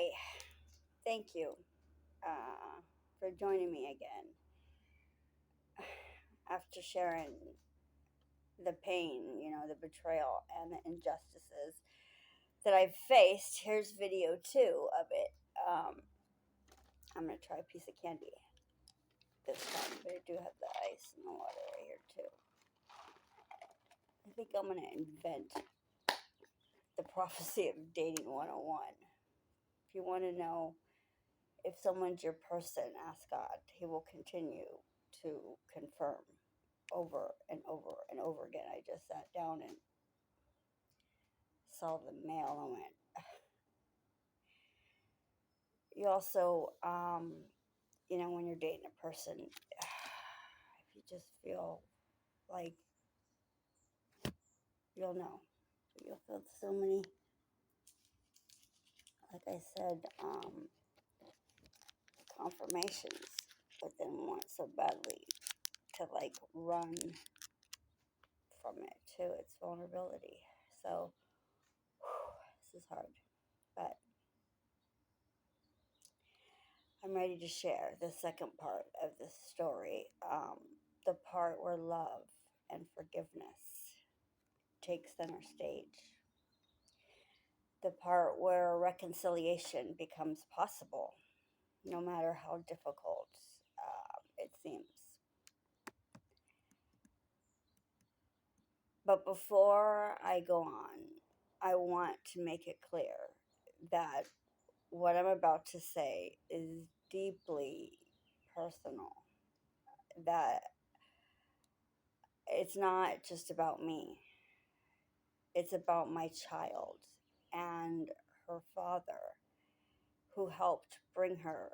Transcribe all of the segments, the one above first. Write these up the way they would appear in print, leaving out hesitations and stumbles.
Hi, thank you for joining me again. After sharing the pain, the betrayal and the injustices that I've faced, here's video two of it. Um, I'm going to try a piece of candy this time, but I do have the ice and the water right here too. I think I'm going to invent the prophecy of dating 101. If you want to know if someone's your person, ask God. He will continue to confirm over and over and over again. I just sat down and saw the mail and went. You also, when you're dating a person, if you just feel like you'll know, you'll feel so many, like I said, confirmations, but then want so badly to like run from it too. It's vulnerability. So this is hard, but I'm ready to share the second part of this story, the part where love and forgiveness takes center stage, the part where reconciliation becomes possible, no matter how difficult it seems. But before I go on, I want to make it clear that what I'm about to say is deeply personal, that it's not just about me. It's about my child and her father who helped bring her,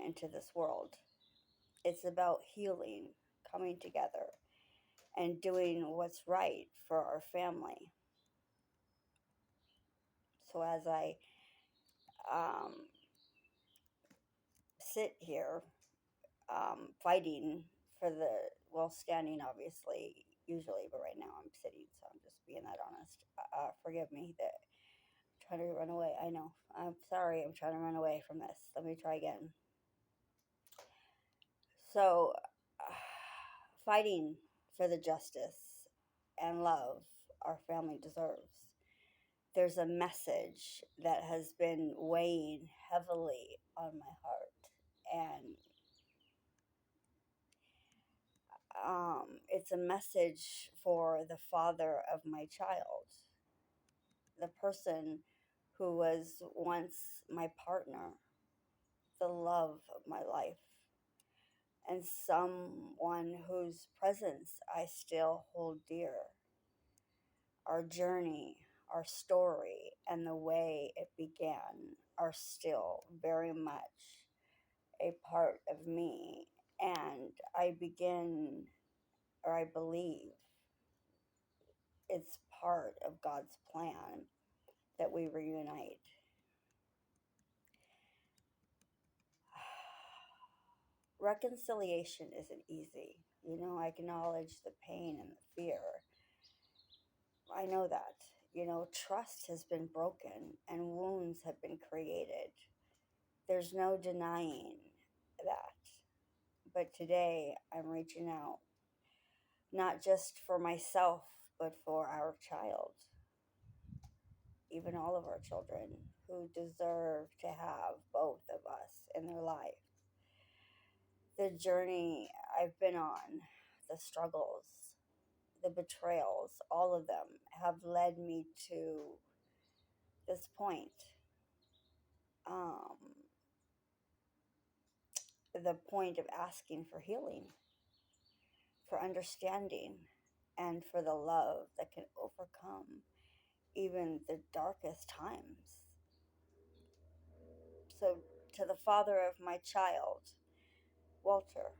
into this world. It's about healing, coming together, and doing what's right for our family. So as I um, sit here fighting for standing obviously, usually, but right now I'm sitting, so I'm just being that honest. Forgive me that I'm trying to run away. I know. I'm sorry. I'm trying to run away from this. Let me try again. So, fighting for the justice and love our family deserves. There's a message that has been weighing heavily on my heart, and it's a message for the father of my child, the person who was once my partner, the love of my life, and someone whose presence I still hold dear. Our journey, our story, and the way it began are still very much a part of me. And I believe it's part of God's plan that we reunite. Reconciliation isn't easy. I acknowledge the pain and the fear. I know that. Trust has been broken and wounds have been created. There's no denying that. But today I'm reaching out, not just for myself, but for our child, even all of our children who deserve to have both of us in their life. The journey I've been on, the struggles, the betrayals, all of them have led me to this point. The point of asking for healing, for understanding, and for the love that can overcome even the darkest times. So, to the father of my child, Walter,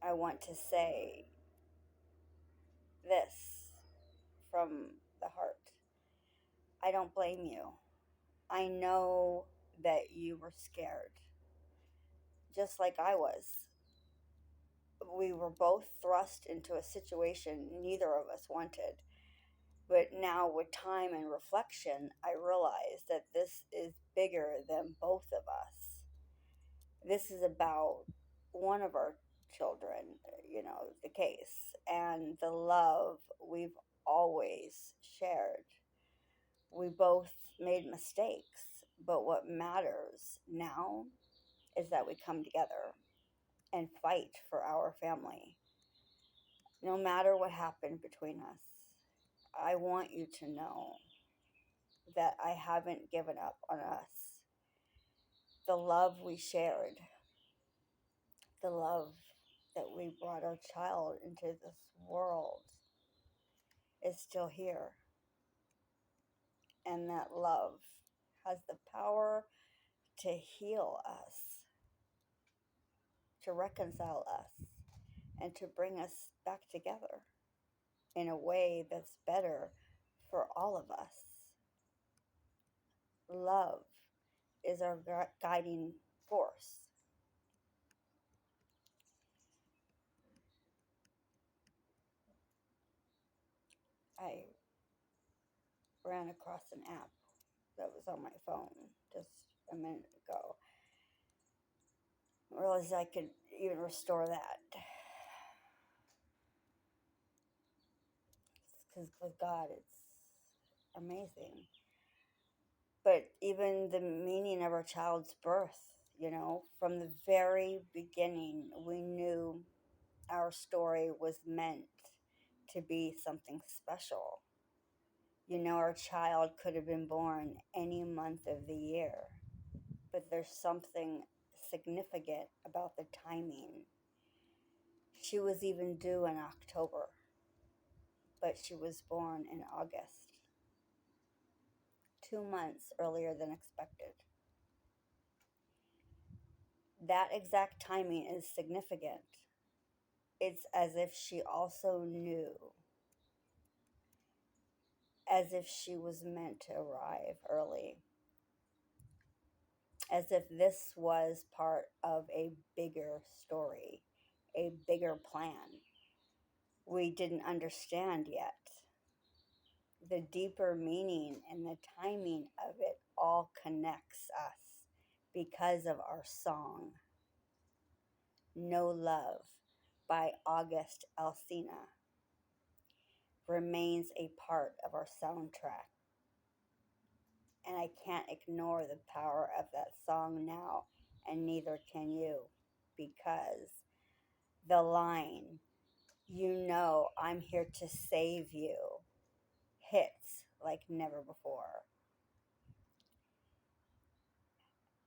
I want to say this from the heart. I don't blame you. I know that you were scared, just like I was. We were both thrust into a situation neither of us wanted, but now, with time and reflection, I realize that this is bigger than both of us. This is about one of our children, the case, and the love we've always shared. We both made mistakes, but what matters now is that we come together and fight for our family. No matter what happened between us, I want you to know that I haven't given up on us. The love we shared, the love that we brought our child into this world is still here. And that love has the power to heal us, to reconcile us, and to bring us back together in a way that's better for all of us. Love is our guiding force. I ran across an app that was on my phone just a minute ago. I realized I could even restore that. Because with God, it's amazing. But even the meaning of our child's birth, from the very beginning, we knew our story was meant to be something special. Our child could have been born any month of the year, but there's something significant about the timing. She was even due in October, but she was born in August, 2 months earlier than expected. That exact timing is significant. It's as if she also knew, as if she was meant to arrive early, as if this was part of a bigger story, a bigger plan we didn't understand yet. The deeper meaning and the timing of it all connects us because of our song, No Love by August Alsina, remains a part of our soundtrack. And I can't ignore the power of that song now, and neither can you, because the line, I'm here to save you, hits like never before.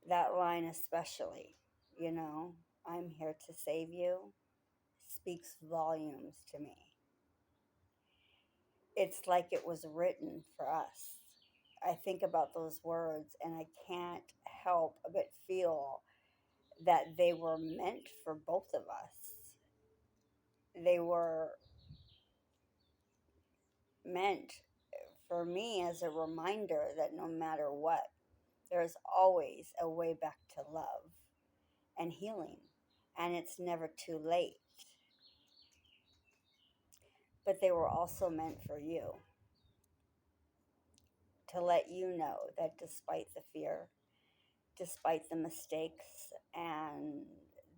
That line especially, I'm here to save you, speaks volumes to me. It's like it was written for us. I think about those words and I can't help but feel that they were meant for both of us. They were meant for me as a reminder that no matter what, there's always a way back to love and healing, and it's never too late. But they were also meant for you, to let you know that despite the fear, despite the mistakes and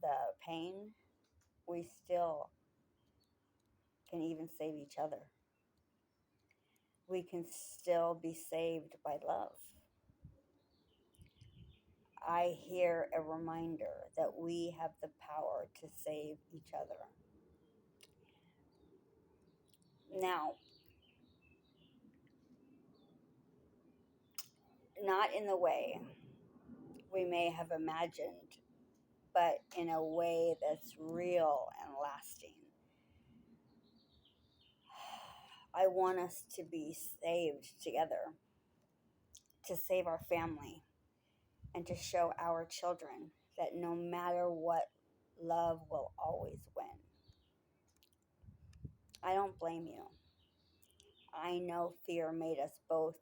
the pain, we still can even save each other. We can still be saved by love. I hear a reminder that we have the power to save each other. Now, not in the way we may have imagined, but in a way that's real and lasting. I want us to be saved together, to save our family, and to show our children that no matter what, love will always win. I don't blame you. I know fear made us both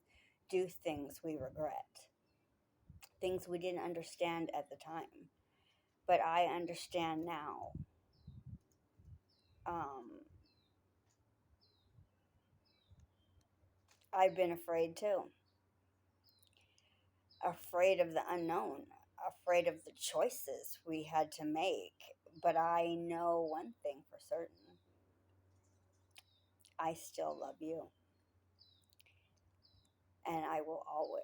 do things we regret, things we didn't understand at the time, but I understand now. Um, I've been afraid too, afraid of the unknown, afraid of the choices we had to make. But I know one thing for certain: I still love you, and I will always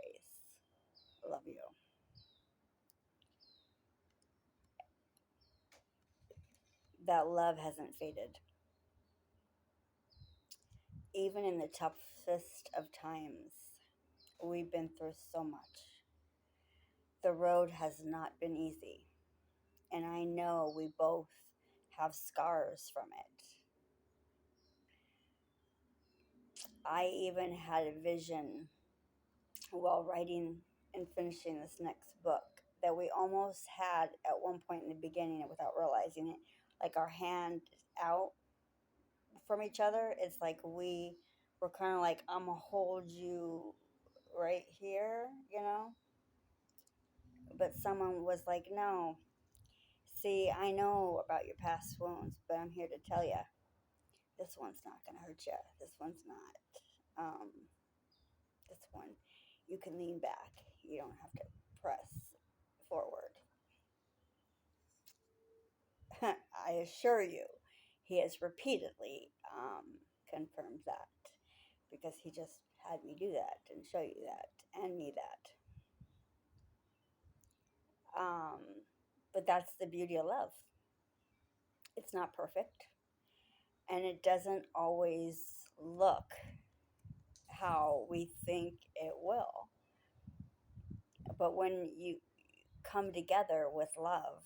love you. That love hasn't faded. Even in the toughest of times, we've been through so much. The road has not been easy, and I know we both have scars from it. I even had a vision while writing and finishing this next book that we almost had at one point in the beginning without realizing it. Like our hand out from each other. It's like we were kind of like, I'm going to hold you right here, you know? But someone was like, no, see, I know about your past wounds, but I'm here to tell you this one's not going to hurt you. This one's not. This one, you can lean back. You don't have to press forward. I assure you, he has repeatedly confirmed that because he just had me do that and show you that and me that. Um, but that's the beauty of love. It's not perfect, and it doesn't always look how we think it will. But when you come together with love,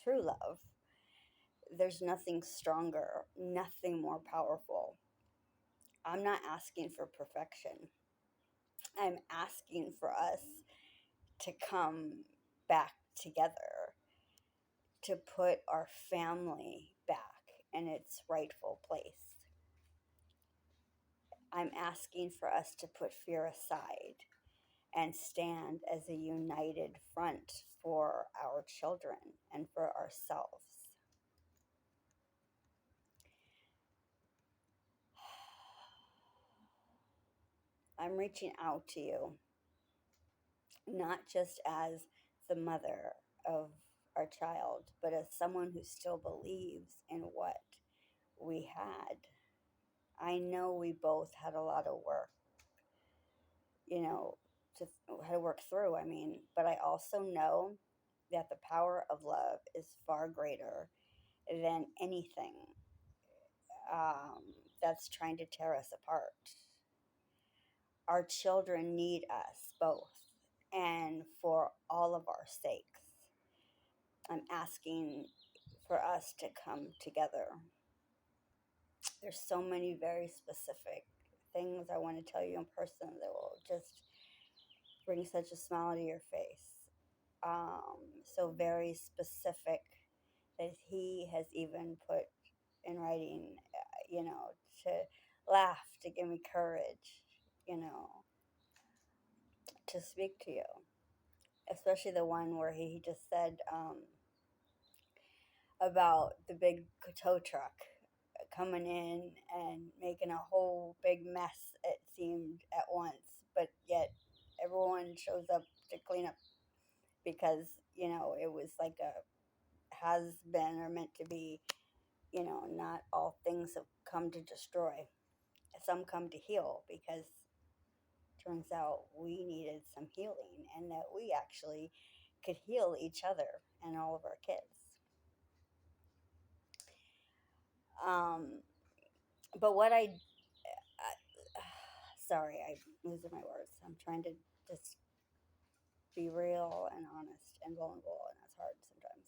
true love, there's nothing stronger, nothing more powerful. I'm not asking for perfection. I'm asking for us to come back together, to put our family back in its rightful place. I'm asking for us to put fear aside and stand as a united front for our children and for ourselves. I'm reaching out to you, not just as the mother of our child, but as someone who still believes in what we had. I know we both had a lot of work, you know, to had to work through. I mean, but I also know that the power of love is far greater than anything um, that's trying to tear us apart. Our children need us both, and for all of our sakes, I'm asking for us to come together. There's so many very specific things I want to tell you in person that will just bring such a smile to your face. So very specific that he has even put in writing, to laugh, to give me courage, you know, to speak to you. Especially the one where he just said about the big tow truck coming in and making a whole big mess, it seemed, at once. But yet everyone shows up to clean up because, it was like a has been or meant to be. Not all things have come to destroy. Some come to heal because turns out we needed some healing and that we actually could heal each other and all of our kids. Um, but what sorry, I'm losing my words. I'm trying to just be real and honest and vulnerable, and that's hard sometimes.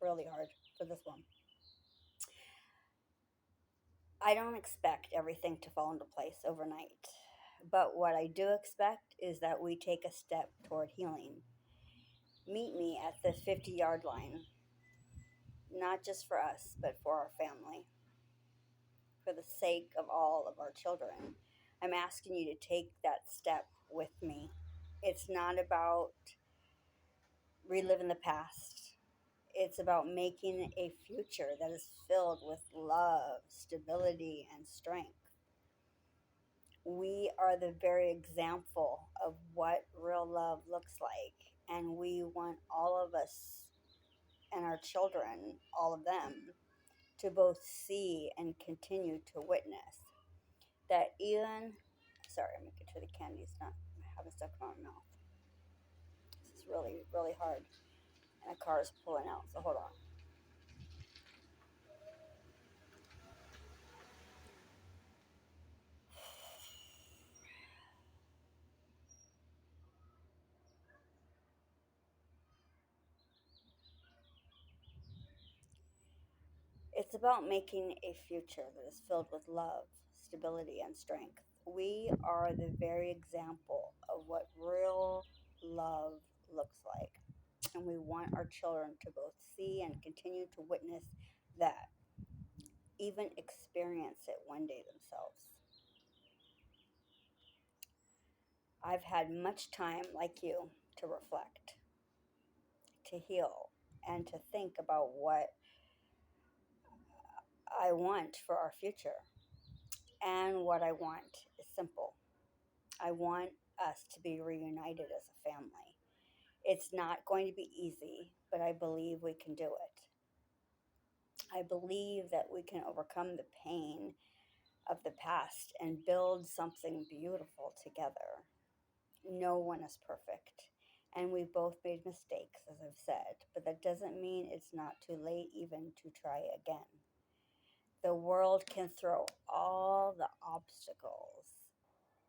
Really hard for this one. I don't expect everything to fall into place overnight. But what I do expect is that we take a step toward healing. Meet me at the 50-yard line, not just for us, but for our family, for the sake of all of our children. I'm asking you to take that step with me. It's not about reliving the past. It's about making a future that is filled with love, stability, and strength. We are the very example of what real love looks like. And we want all of us and our children, all of them, to both see and continue to witness that even, sorry, I'm making sure the candy's not having stuck in my mouth. This is really, really hard. And a car is pulling out, so hold on. It's about making a future that is filled with love, stability, and strength. We are the very example of what real love looks like. And we want our children to both see and continue to witness that, even experience it one day themselves. I've had much time, like you, to reflect, to heal, and to think about what I want for our future. And what I want is simple. I want us to be reunited as a family. It's not going to be easy, but I believe we can do it. I believe that we can overcome the pain of the past and build something beautiful together. No one is perfect, and we've both made mistakes, as I've said, but that doesn't mean it's not too late even to try again. The world can throw all the obstacles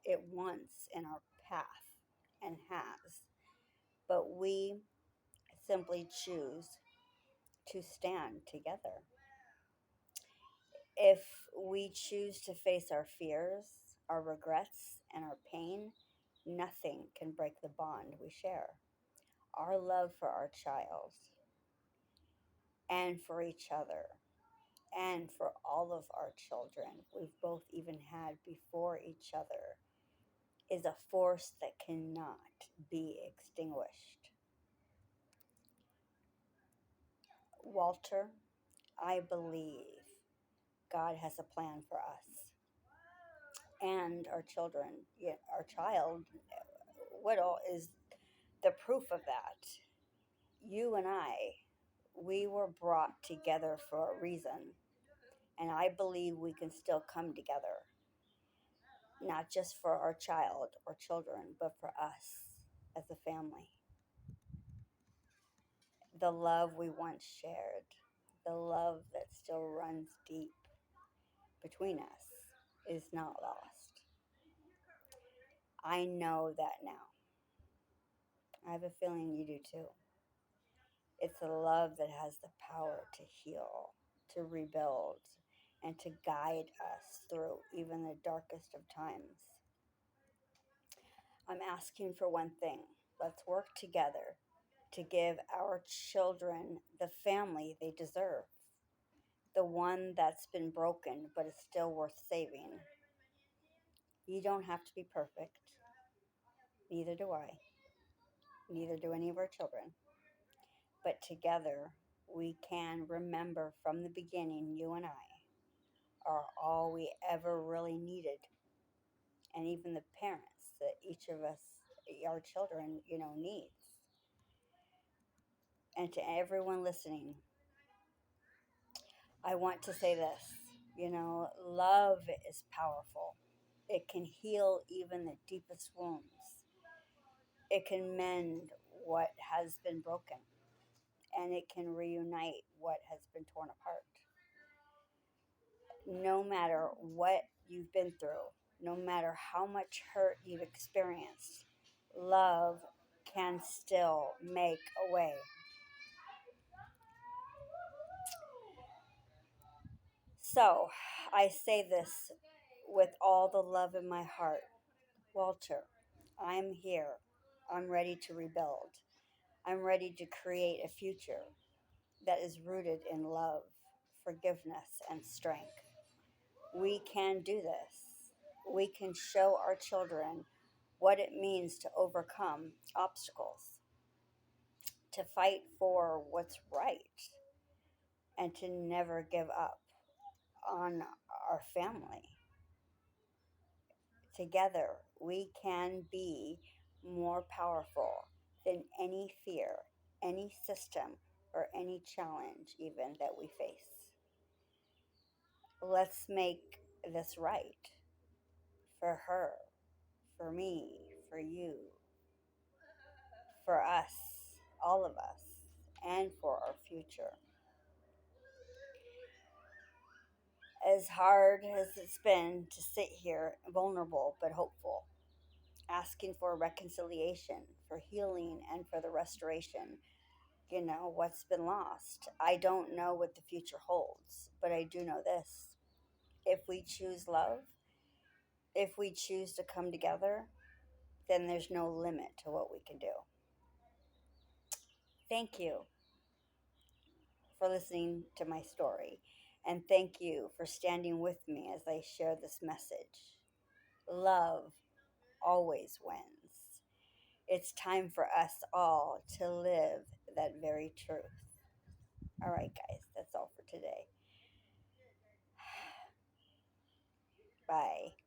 it wants in our path and has, but we simply choose to stand together. If we choose to face our fears, our regrets, and our pain, nothing can break the bond we share. Our love for our child and for each other and for all of our children we've both even had before each other is a force that cannot be extinguished. Walter, I believe God has a plan for us and our children. Yeah, our child, Whittle, is the proof of that. You and I, we were brought together for a reason, and I believe we can still come together, not just for our child or children, but for us as a family. The love we once shared, the love that still runs deep between us, is not lost. I know that now. I have a feeling you do too. It's a love that has the power to heal, to rebuild, and to guide us through even the darkest of times. I'm asking for one thing. Let's work together to give our children the family they deserve, the one that's been broken but is still worth saving. You don't have to be perfect. Neither do I. Neither do any of our children. But together, we can remember from the beginning, you and I are all we ever really needed. And even the parents that each of us, our children, needs. And to everyone listening, I want to say this, love is powerful. It can heal even the deepest wounds. It can mend what has been broken, and it can reunite what has been torn apart. No matter what you've been through, no matter how much hurt you've experienced, love can still make a way. So, I say this with all the love in my heart. Walter, I'm here. I'm ready to rebuild. I'm ready to create a future that is rooted in love, forgiveness, and strength. We can do this. We can show our children what it means to overcome obstacles, to fight for what's right, and to never give up on our family, Together, we can be more powerful than any fear, any system, or any challenge, even that we face. Let's make this right for her, for me, for you, for us, all of us, and for our future. As hard as it's been to sit here, vulnerable but hopeful, asking for reconciliation, for healing, and for the restoration, what's been lost. I don't know what the future holds, but I do know this. If we choose love, if we choose to come together, then there's no limit to what we can do. Thank you for listening to my story, and thank you for standing with me as I share this message. Love always wins. It's time for us all to live that very truth. All right, guys, that's all for today. Bye.